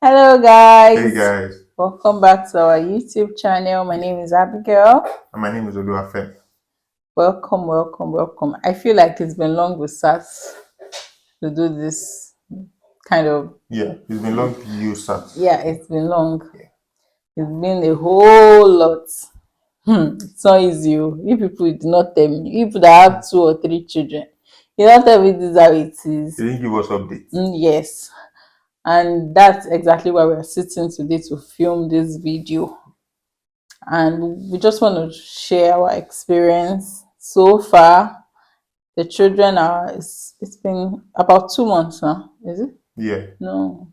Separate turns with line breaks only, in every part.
Hello,
Hey
guys.
guys,
Welcome back to our YouTube channel. My name is Abigail.
and my name is Oluwafe.
Welcome, welcome, welcome. I feel like it's been long with us to do this kind of.
Yeah, it's been long you sat.
Yeah, it's been long.
Yeah.
It's been a whole lot. It's not easy. You people did not tell me. You people that have 2 or 3 children, you don't tell me this is how it is.
They didn't give us updates.
Yes. And that's exactly why we're sitting today to film this video. And we just want to share our experience so far. The children are, it's been about 2 months now, is it?
Yeah,
No,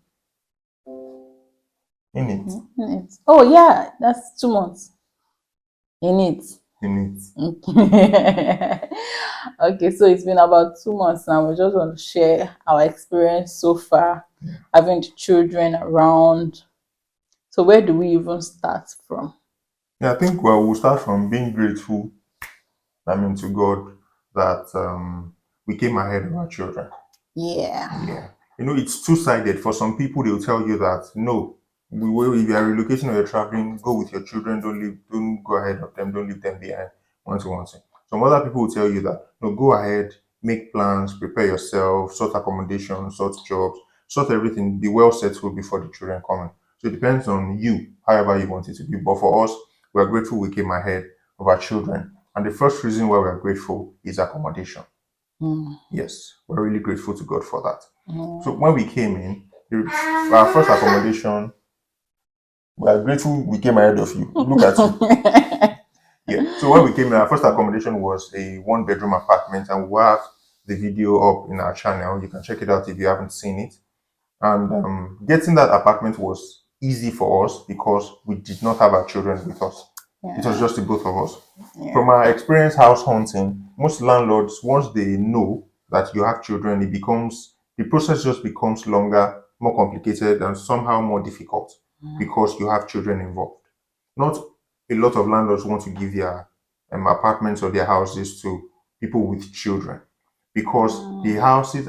in it,
in it. Oh, yeah, that's 2 months in it.
in
Okay, so it's been about 2 months now. We just want to share our experience so far,
it.
having the children around. So, where do we even start from?
Yeah, I think we'll start from being grateful. To God that we came ahead of our children.
Yeah.
Yeah, it's two-sided. For some people, they'll tell you that no, we will. If you are relocating or you're traveling, go with your children. Don't go ahead of them. Don't leave them behind. One thing. Some other people will tell you that no, go ahead, make plans, prepare yourself, sort accommodation, sort jobs, sort everything. Be well settled before the children come in. So it depends on you, however you want it to be. But for us, we are grateful we came ahead of our children. And the first reason why we are grateful is accommodation.
Mm.
Yes, we're really grateful to God for that. So
Mm.
when we came in, our first accommodation, we are grateful we came ahead of you. Look at you. Yeah. So when we came in, our first accommodation was a one-bedroom apartment, and we'll have the video up in our channel. You can check it out if you haven't seen it. And getting that apartment was easy for us because we did not have our children with us. It was
Yeah.
just the both of us.
Yeah.
From our experience house hunting, most landlords, once they know that you have children, the process just becomes longer, more complicated, and somehow more difficult because you have children involved. Not a lot of landlords want to give their apartments or their houses to people with children because the houses,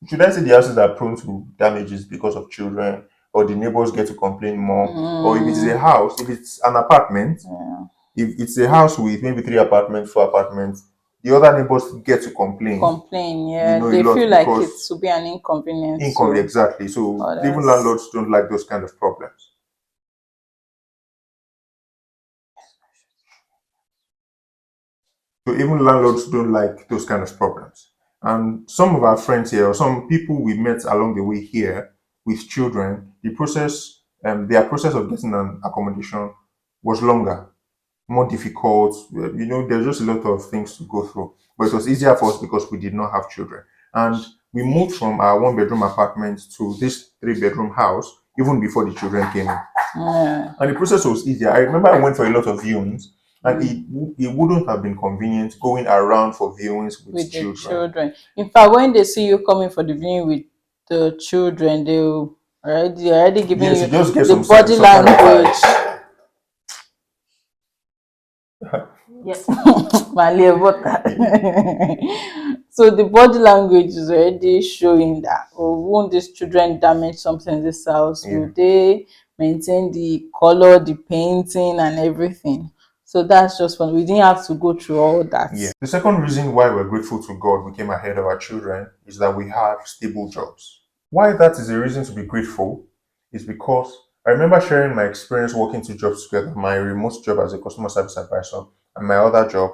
should I say the houses are prone to damages because of children, or the neighbors get to complain more, or if it is a
Mm.
house, if it's an apartment,
Yeah.
if it's a house with maybe 3 apartments, 4 apartments, the other neighbors get to complain,
Complain. Yeah.
a
They feel
lot
like it
because
will be an inconvenience
income
to
exactly. So even
others.
landlords don't like those kind of problems. So even landlords don't like those kind of problems. And some of our friends here, or some people we met along the way here with children, their process of getting an accommodation was longer, more difficult. There's just a lot of things to go through. But it was easier for us because we did not have children. And we moved from our one-bedroom apartment to this three-bedroom house even before the children came in.
Yeah.
And the process was easier. I remember I went for a lot of viewings, and it wouldn't have been convenient going around for viewings with
With the
children.
children. In fact, when they see you coming for the viewing with the children, they're already giving
Yes,
you
you just get
the body
some kind of
language.
vibes.
Yes. Malia water. So the body language is already showing that, oh, won't these children damage something in this house?
Yeah.
Will they maintain the color, the painting, and everything? So that's just fun. We didn't have to go through all that.
Yeah. The second reason why we're grateful to God we came ahead of our children is that we have stable jobs. Why that is a reason to be grateful is because I remember sharing my experience working two jobs together, my remote job as a customer service advisor and my other job.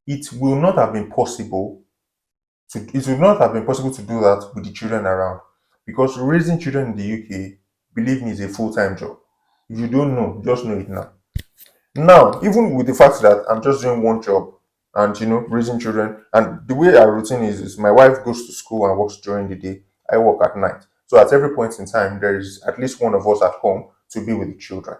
It would not have been possible to do that with the children around because raising children in the UK, believe me, is a full-time job. If you don't know, just know it now. Now, even with the fact that I'm just doing one job and raising children, and the way our routine is my wife goes to school and works during the day, I work at night. So at every point in time, there is at least one of us at home to be with the children.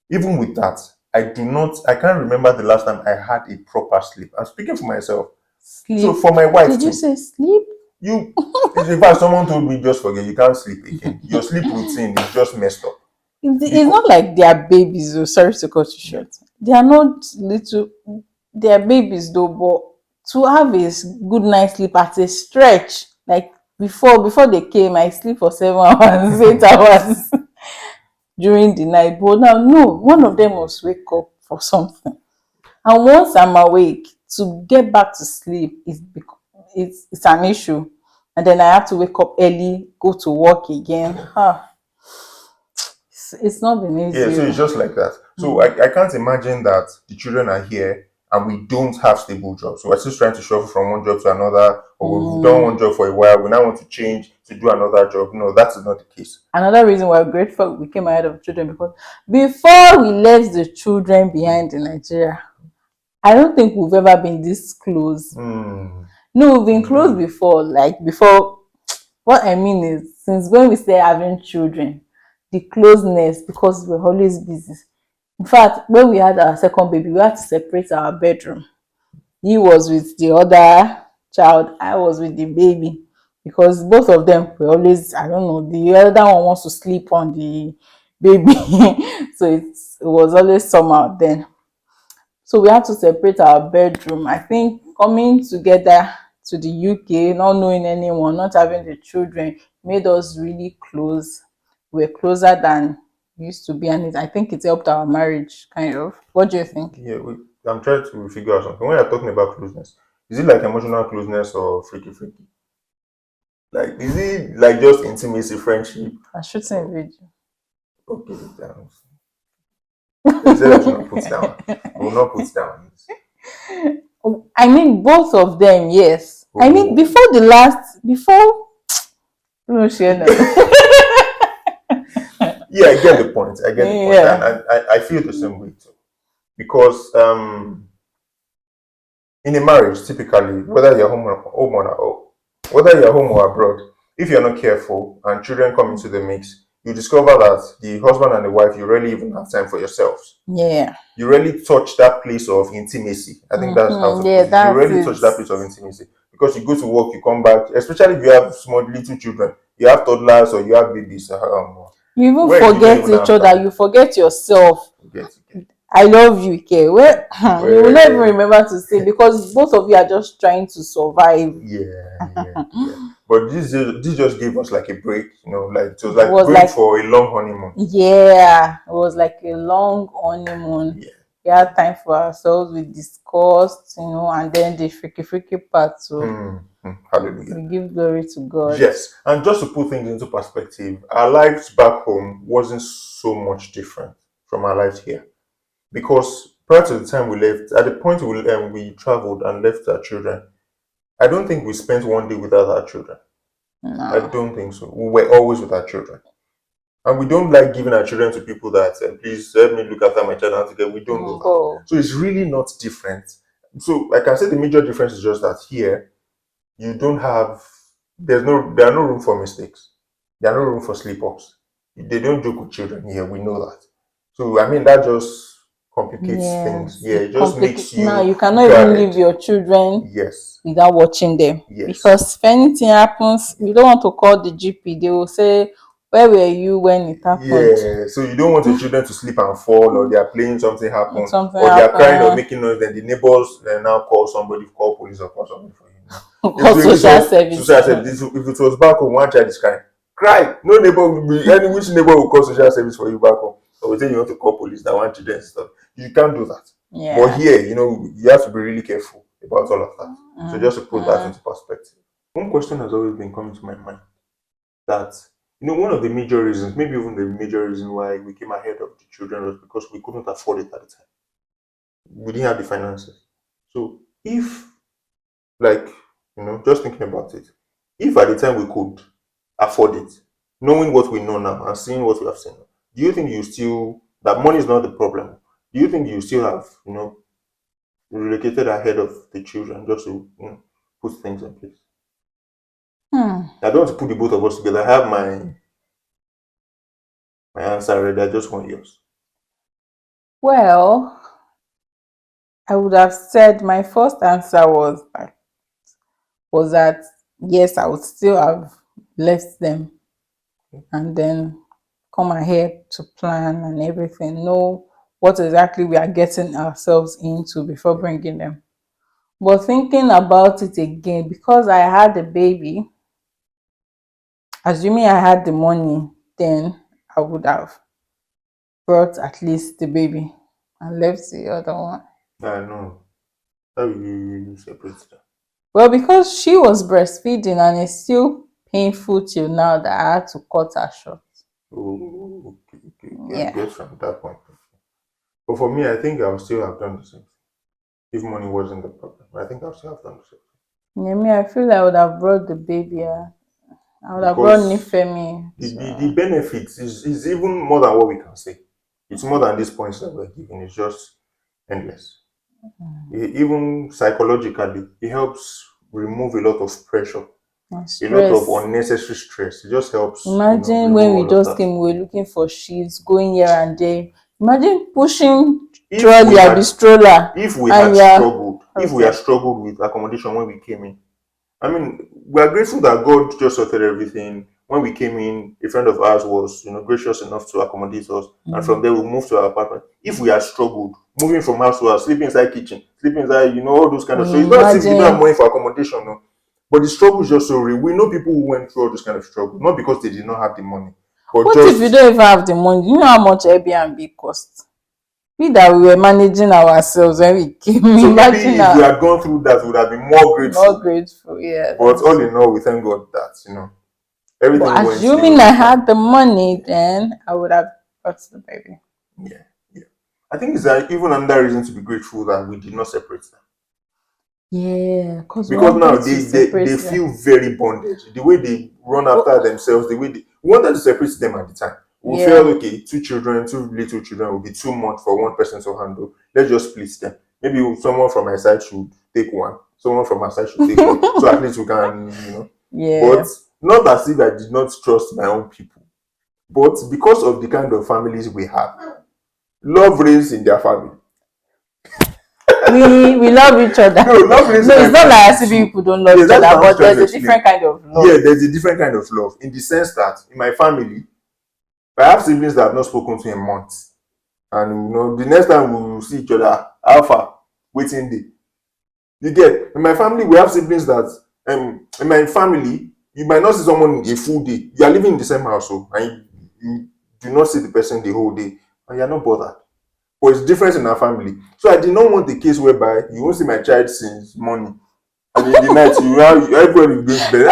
Even with that, I can't remember the last time I had a proper sleep. I'm speaking for myself. So
Sleep.
for my wife
Did you
too,
say sleep?
you, in fact, someone told me just forget, you can't sleep again. Your sleep routine is just messed up.
It's
Because,
not like they are babies, though. Sorry to cut you
yeah.
short. They are not little, they are babies, though, but to have a good night's sleep at a stretch, like Before they came, I sleep for 7 hours, 8 hours during the night. But now, no, one of them must wake up for something. And once I'm awake, to get back to sleep it's an issue. And then I have to wake up early, go to work again. It's not been
Yeah,
easy.
so it's just like that. So I can't imagine that the children are here and we don't have stable jobs. So we're still trying to shuffle from one job to another, or we've done one job for a while, we now want to change to do another job. No, that is not the case.
Another reason why we're grateful we came ahead of children, because before we left the children behind in Nigeria, I don't think we've ever been this close. No, we've been close before. Like before, what I mean is, since when we started having children, the closeness, because we're always busy. In fact, when we had our second baby, we had to separate our bedroom. He was with the other child, I was with the baby, because both of them were always, I don't know, the other one wants to sleep on the baby. So it was always somehow then. So we had to separate our bedroom. I think coming together to the UK, not knowing anyone, not having the children, made us really close. We're closer than we used to be, and I think it helped our marriage, kind of. What do you think?
Yeah, I'm trying to figure out something. When you're talking about closeness, is it like emotional closeness or freaky freaky? Like, is it like just intimacy, friendship?
I should say video.
Okay, they said I should not put down. I will not put down.
I mean, both of them, yes. I mean, before, no, share now.
Yeah, I get the point. I get the point,
Yeah.
and I feel the same way too. Because in a marriage, typically, whether you're whether you're home or abroad, if you're not careful and children come into the mix, you discover that the husband and the wife, you rarely even have time for yourselves.
Yeah.
You rarely touch that place of intimacy. I think that's how to put
Yeah,
it. You
that's
rarely
it.
touch that place of intimacy because you go to work, you come back, especially if you have small little children, you have toddlers or you have babies.
You even
Where you don't
forget
even
each
have
other,
time.
you forget yourself.
You get.
I love you, Ike. Well, you will not even
Where
remember to say, because both of you are just trying to survive.
yeah. But this just gave us like a break, like it was
It
like
was
going
like,
for a long honeymoon.
yeah, it was like a long honeymoon.
Yeah.
We had time for ourselves, we discussed, and then the freaky part too.
Hallelujah.
We give glory to God.
Yes, and just to put things into perspective, our lives back home wasn't so much different from our lives here. Because prior to the time we left, at the point we traveled and left our children, I don't think we spent one day without our children. I
No.
don't think so. We were always with our children. And we don't like giving our children to people that, please help me look after my child and together. We don't do that.
Oh.
So it's really not different. So I can say the major difference is just that here, you don't have, there are no room for mistakes. There are no room for slip-ups. They don't joke with children here. We know that. So, I mean, that just complicates things.
Yes,
Yeah, it just makes
now
you
you cannot even
guarded.
leave your children
Yes.
without watching them.
Yes.
Because if anything happens, you don't want to call the GP. They will say, where were you when it happened?
Yeah, so you don't want your children to slip and fall, or they are playing, something happen,
Something
or they are crying or
happened.
making noise, then the neighbors now call somebody, call police or call somebody for you.
Call social service.
Social service, if it was back home, one child is crying, cry. No neighbor will be any which neighbor will call social service for you back home. Or will say you want to call police, that one children stuff. You can't do that.
Yeah.
But here, you have to be really careful about all of that. So just to put that into perspective. One question has always been coming to my mind that one of the major reasons, maybe even the major reason why we came ahead of the children was because we couldn't afford it at the time. We didn't have the finances. So if, like, just thinking about it, if at the time we could afford it, knowing what we know now and seeing what we have seen, do you think that money is not the problem? Do you think you still have, relocated ahead of the children just to, put things in place? I don't want to put the both of us together. I have my answer ready. I just want yours.
Well, I would have said my first answer was that yes, I would still have left them and then come ahead to plan and everything, know what exactly we are getting ourselves into before bringing them. But thinking about it again, because I had a baby, assuming I had the money, then I would have brought at least the baby and left the other one.
I know. How will you separate them?
Well, because she was breastfeeding and it's still painful till now that I had to cut her short.
Oh, okay. I
Yeah.
get from that point. But for me, I think I would still have done the same. If money wasn't the problem, I think I would still have done the same.
Yeah, me, I feel I would have brought the baby. I would have brought
Because
Nifemi.
the benefits is even more than what we can say. It's more than these points that we're giving. It's just endless. Even psychologically, it helps remove a lot of pressure, a lot of
Stress.
unnecessary stress. It just helps,
Imagine
remove
when we
all of
just
that.
came, we were looking for sheets, going here and there. Imagine pushing
If we
trolley,
had,
a stroller,
if we had
and yeah,
struggled, if we
okay.
had struggled with accommodation when we came in, I mean, we are grateful that God just sorted everything. When we came in, a friend of ours was, gracious enough to accommodate us, and from there we moved to our apartment. If we had struggled, moving from house to house, sleeping inside kitchen, sleeping inside, all those kind of. So it's not as if we don't have money for accommodation, no. But the struggle is just so real. We know people who went through all this kind of struggle, not because they did not have the money, but
What if you don't even have the money? You know how much Airbnb costs? We that we were managing ourselves when we came.
So maybe
Imagine
if we had gone through that, we would have been more grateful.
more grateful, yeah.
But all in all, we thank God that everything
But
went
assuming
smoothly.
I had the money, then I would have got the baby.
Yeah. I think it's even another reason to be grateful that we did not separate them.
Yeah, because we
Because now
wanted to
they
separate
feel
them.
very bonded. The way they run after themselves, the way we wanted to separate them at the time. We
Yeah.
felt okay, two little children will be too much for one person to handle. Let's just split them. Maybe someone from my side should take one, someone from my side should take one. So at least we can,
Yeah.
But not as if I did not trust my own people. But because of the kind of families we have, love reigns in their family.
We love each other.
No, love reigns
No,
in
it's
my
not like as if
family.
people don't love
Yes,
each
that's
other,
what I'm
but
trying
there's
to
a
explain.
different kind of love.
Yeah, there's a different kind of love in the sense that in my family, I have siblings that have not spoken to in months. And the next time we will see each other, alpha, waiting day. You get in my family, we have siblings that in my family, you might not see someone a full day. You are living in the same household and you do not see the person the whole day, and you're not bothered. But it's different in our family. So I did not want the case whereby you won't see my child since morning. And in the night, everybody is going to bed.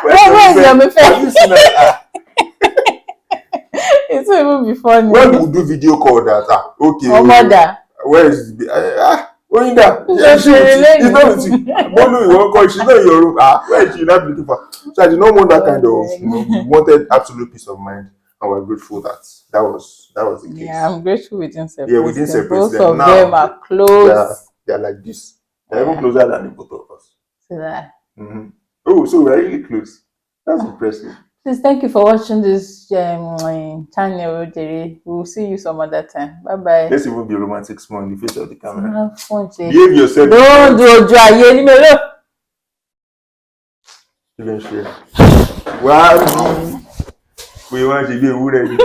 Where is your
Have you seen that?
It's not even be funny.
When we do video call that, okay,
mother.
where is Oinda?
It's
not with you. Bolu, you won't call. She's not in your room. Where is she not looking for? So I did not want that kind of. We wanted absolute peace of mind, and we're grateful that was the case.
Yeah, I'm grateful we didn't separate
Yeah, we didn't separate
Both
them.
of
Now,
them are close.
They're like this. They're even closer than the both of us.
So that.
Oh, so we're really close. That's impressive.
Please, thank you for watching this channel, Jerry. We'll see you some other time. Bye bye.
Let's even be romantic small in the face of the camera.
Behave
yourself.
Don't do ojú ayé ní mélòó.
Why? We want to be ewúrẹ́ ni.